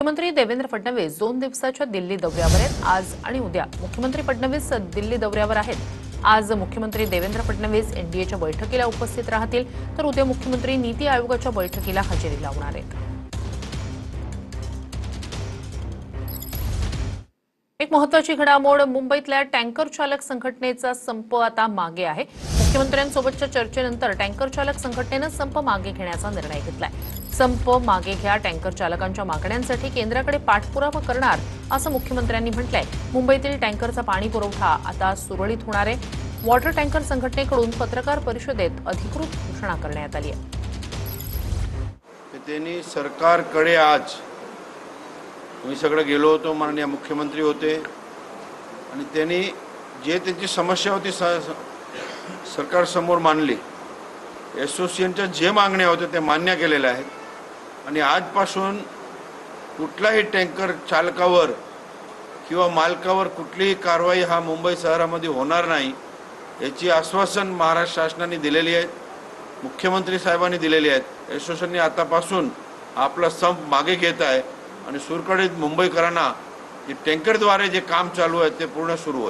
मुख्यमंत्री देवेंद्र फडणवीस 2 दिवसाच्या दिल्ली दौऱ्यावर आहेत। आज आणि उद्या मुख्यमंत्री फडणवीस दिल्ली दौऱ्यावर आहेत। आज मुख्यमंत्री देवेंद्र फडणवीस एनडीएच्या बैठकीला उपस्थित राहतील, तर उद्या मुख्यमंत्री नीती आयोगाच्या बैठकीला हजेरी लावणार आहेत। एक महत्त्वाची घडामोड, मुंबईतल्या टँकर चालक संघटनेचा संप आता मागे आहे। मुख्यमंत्र्यांसोबतच्या चर्चेनंतर टँकर चालक संघटनेनं संप मागे घेण्याचा निर्णय घेतलाय। संप मागे घ्या, टँकर चालकांच्या मागण्यांसाठी केंद्राकडे पाठपुरावा करणार, असं मुख्यमंत्र्यांनी म्हटलंय। मुंबईतील टँकरचा पाणी पुरवठा आता सुरळीत होणार आहे। वॉटर टँकर संघटनेकडून पत्रकार परिषदेत अधिकृत घोषणा करण्यात आली आहे। त्यांनी सरकारकडे आज मी सगळं गेलो होतो, माननीय मुख्यमंत्री होते आणि त्यांनी जे त्यांची समस्या होती सरकार समोर मांडली। असोसिएशनच्या जे मागण्या होत्या ते मान्य केलेल्या आहेत आणि आजपासून कुठलाही टँकर चालकावर किंवा मालकावर कुठलीही कारवाई हा मुंबई शहरामध्ये होणार नाही याची आश्वासन महाराष्ट्र शासनाने दिलेली आहे, मुख्यमंत्री साहेबांनी दिलेली आहेत। असोसिएशनने आतापासून आपला संप मागे घेत आहे आणि सुरळीत मुंबईकरांना टँकरद्वारे जे काम चालू आहे ते पूर्ण सुरू होईल।